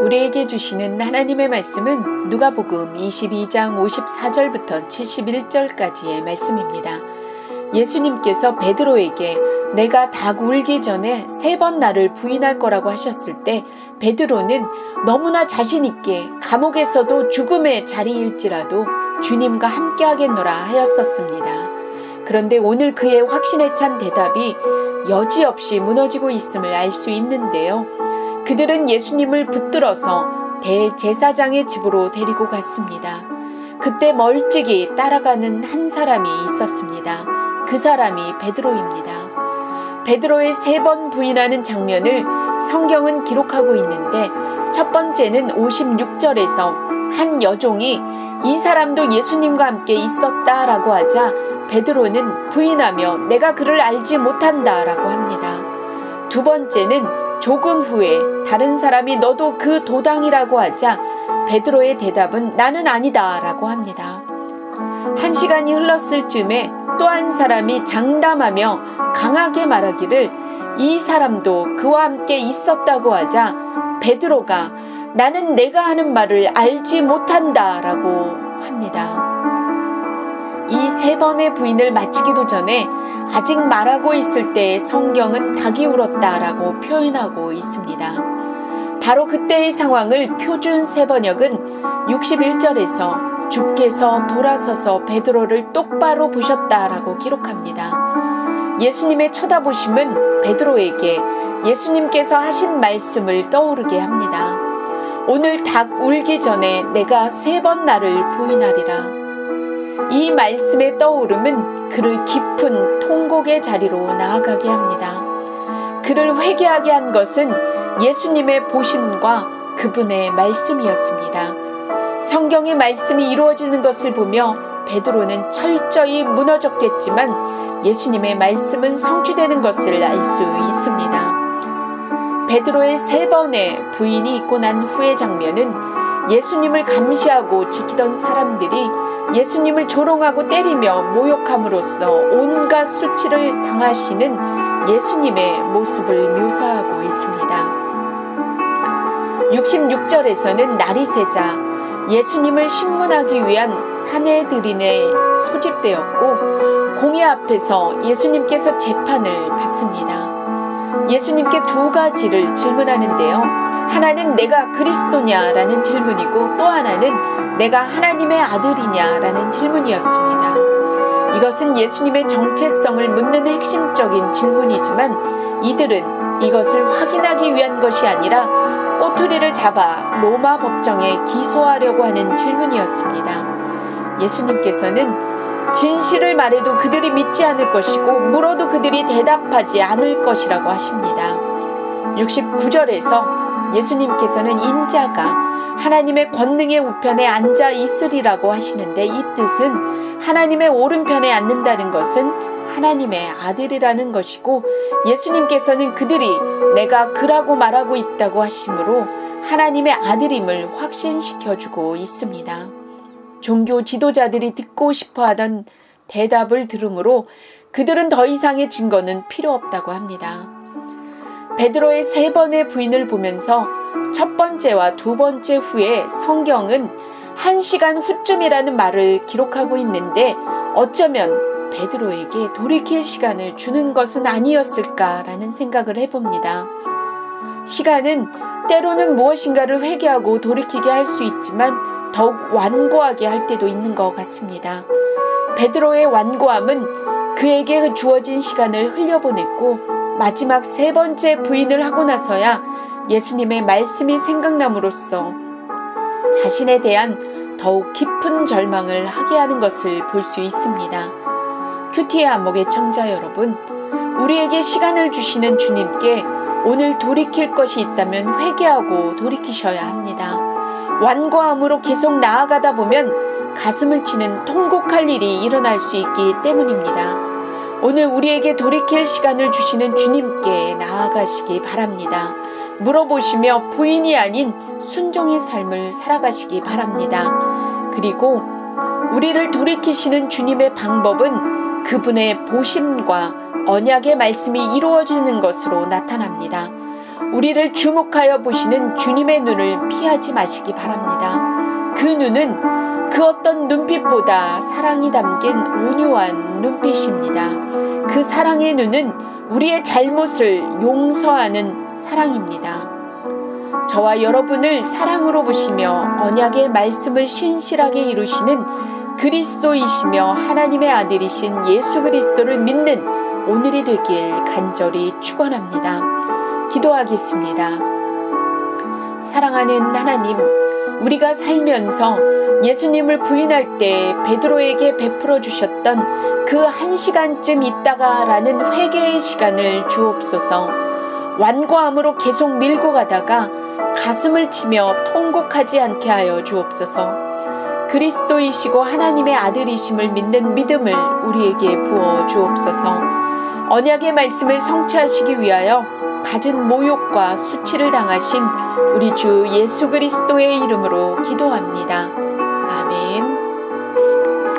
우리에게 주시는 하나님의 말씀은 누가복음 22장 54절부터 71절까지의 말씀입니다. 예수님께서 베드로에게 내가 닭 울기 전에 3번 나를 부인할 거라고 하셨을 때 베드로는 너무나 자신 있게 감옥에서도 죽음의 자리일지라도 주님과 함께 하겠노라 하였었습니다. 그런데 오늘 그의 확신에 찬 대답이 여지없이 무너지고 있음을 알 수 있는데요. 그들은 예수님을 붙들어서 대제사장의 집으로 데리고 갔습니다. 그때 멀찍이 따라가는 한 사람이 있었습니다. 그 사람이 베드로입니다. 베드로의 3번 부인하는 장면을 성경은 기록하고 있는데 첫 번째는 56절에서 한 여종이 이 사람도 예수님과 함께 있었다라고 하자 베드로는 부인하며 내가 그를 알지 못한다라고 합니다. 두 번째는 조금 후에 다른 사람이 너도 그 도당이라고 하자 베드로의 대답은 나는 아니다라고 합니다. 1시간이 흘렀을 즈음에 또 한 사람이 장담하며 강하게 말하기를 이 사람도 그와 함께 있었다고 하자 베드로가 나는 내가 하는 말을 알지 못한다라고 합니다. 이 3번의 부인을 마치기도 전에 아직 말하고 있을 때 성경은 닭이 울었다라고 표현하고 있습니다. 바로 그때의 상황을 표준 세번역은 61절에서 주께서 돌아서서 베드로를 똑바로 보셨다라고 기록합니다. 예수님의 쳐다보심은 베드로에게 예수님께서 하신 말씀을 떠오르게 합니다. 오늘 닭 울기 전에 내가 3번 나를 부인하리라. 이 말씀의 떠오름은 그를 깊은 통곡의 자리로 나아가게 합니다. 그를 회개하게 한 것은 예수님의 보심과 그분의 말씀이었습니다. 성경의 말씀이 이루어지는 것을 보며 베드로는 철저히 무너졌겠지만 예수님의 말씀은 성취되는 것을 알 수 있습니다. 베드로의 3번의 부인이 있고 난 후의 장면은 예수님을 감시하고 지키던 사람들이 예수님을 조롱하고 때리며 모욕함으로써 온갖 수치를 당하시는 예수님의 모습을 묘사하고 있습니다. 66절에서는 날이 새자 예수님을 신문하기 위한 사내들인에 소집되었고 공회 앞에서 예수님께서 재판을 받습니다. 예수님께 2가지를 질문하는데요. 하나는 내가 그리스도냐라는 질문이고 또 하나는 내가 하나님의 아들이냐라는 질문이었습니다. 이것은 예수님의 정체성을 묻는 핵심적인 질문이지만 이들은 이것을 확인하기 위한 것이 아니라 꼬투리를 잡아 로마 법정에 기소하려고 하는 질문이었습니다. 예수님께서는 진실을 말해도 그들이 믿지 않을 것이고 물어도 그들이 대답하지 않을 것이라고 하십니다. 69절에서 예수님께서는 인자가 하나님의 권능의 우편에 앉아 있으리라고 하시는데 이 뜻은 하나님의 오른편에 앉는다는 것은 하나님의 아들이라는 것이고 예수님께서는 그들이 내가 그라고 말하고 있다고 하시므로 하나님의 아들임을 확신시켜주고 있습니다. 종교 지도자들이 듣고 싶어하던 대답을 들으므로 그들은 더 이상의 증거는 필요 없다고 합니다. 베드로의 3번의 부인을 보면서 첫 번째와 2번째 후에 성경은 1시간 후쯤이라는 말을 기록하고 있는데 어쩌면 베드로에게 돌이킬 시간을 주는 것은 아니었을까라는 생각을 해봅니다. 시간은 때로는 무엇인가를 회개하고 돌이키게 할 수 있지만 더욱 완고하게 할 때도 있는 것 같습니다. 베드로의 완고함은 그에게 주어진 시간을 흘려보냈고 마지막 3번째 부인을 하고 나서야 예수님의 말씀이 생각남으로써 자신에 대한 더욱 깊은 절망을 하게 하는 것을 볼 수 있습니다. 큐티의 안목의 청자 여러분, 우리에게 시간을 주시는 주님께 오늘 돌이킬 것이 있다면 회개하고 돌이키셔야 합니다. 완고함으로 계속 나아가다 보면 가슴을 치는 통곡할 일이 일어날 수 있기 때문입니다. 오늘 우리에게 돌이킬 시간을 주시는 주님께 나아가시기 바랍니다. 물어보시며 부인이 아닌 순종의 삶을 살아가시기 바랍니다. 그리고 우리를 돌이키시는 주님의 방법은 그분의 보심과 언약의 말씀이 이루어지는 것으로 나타납니다. 우리를 주목하여 보시는 주님의 눈을 피하지 마시기 바랍니다. 그 눈은 그 어떤 눈빛보다 사랑이 담긴 온유한 눈빛입니다. 그 사랑의 눈은 우리의 잘못을 용서하는 사랑입니다. 저와 여러분을 사랑으로 보시며 언약의 말씀을 신실하게 이루시는 그리스도이시며 하나님의 아들이신 예수 그리스도를 믿는 오늘이 되길 간절히 축원합니다. 기도하겠습니다. 사랑하는 하나님, 우리가 살면서 예수님을 부인할 때 베드로에게 베풀어 주셨던 그 1시간쯤 있다가라는 회개의 시간을 주옵소서. 완고함으로 계속 밀고 가다가 가슴을 치며 통곡하지 않게 하여 주옵소서. 그리스도이시고 하나님의 아들이심을 믿는 믿음을 우리에게 부어 주옵소서. 언약의 말씀을 성취하시기 위하여 갖은 모욕과 수치를 당하신 우리 주 예수 그리스도의 이름으로 기도합니다.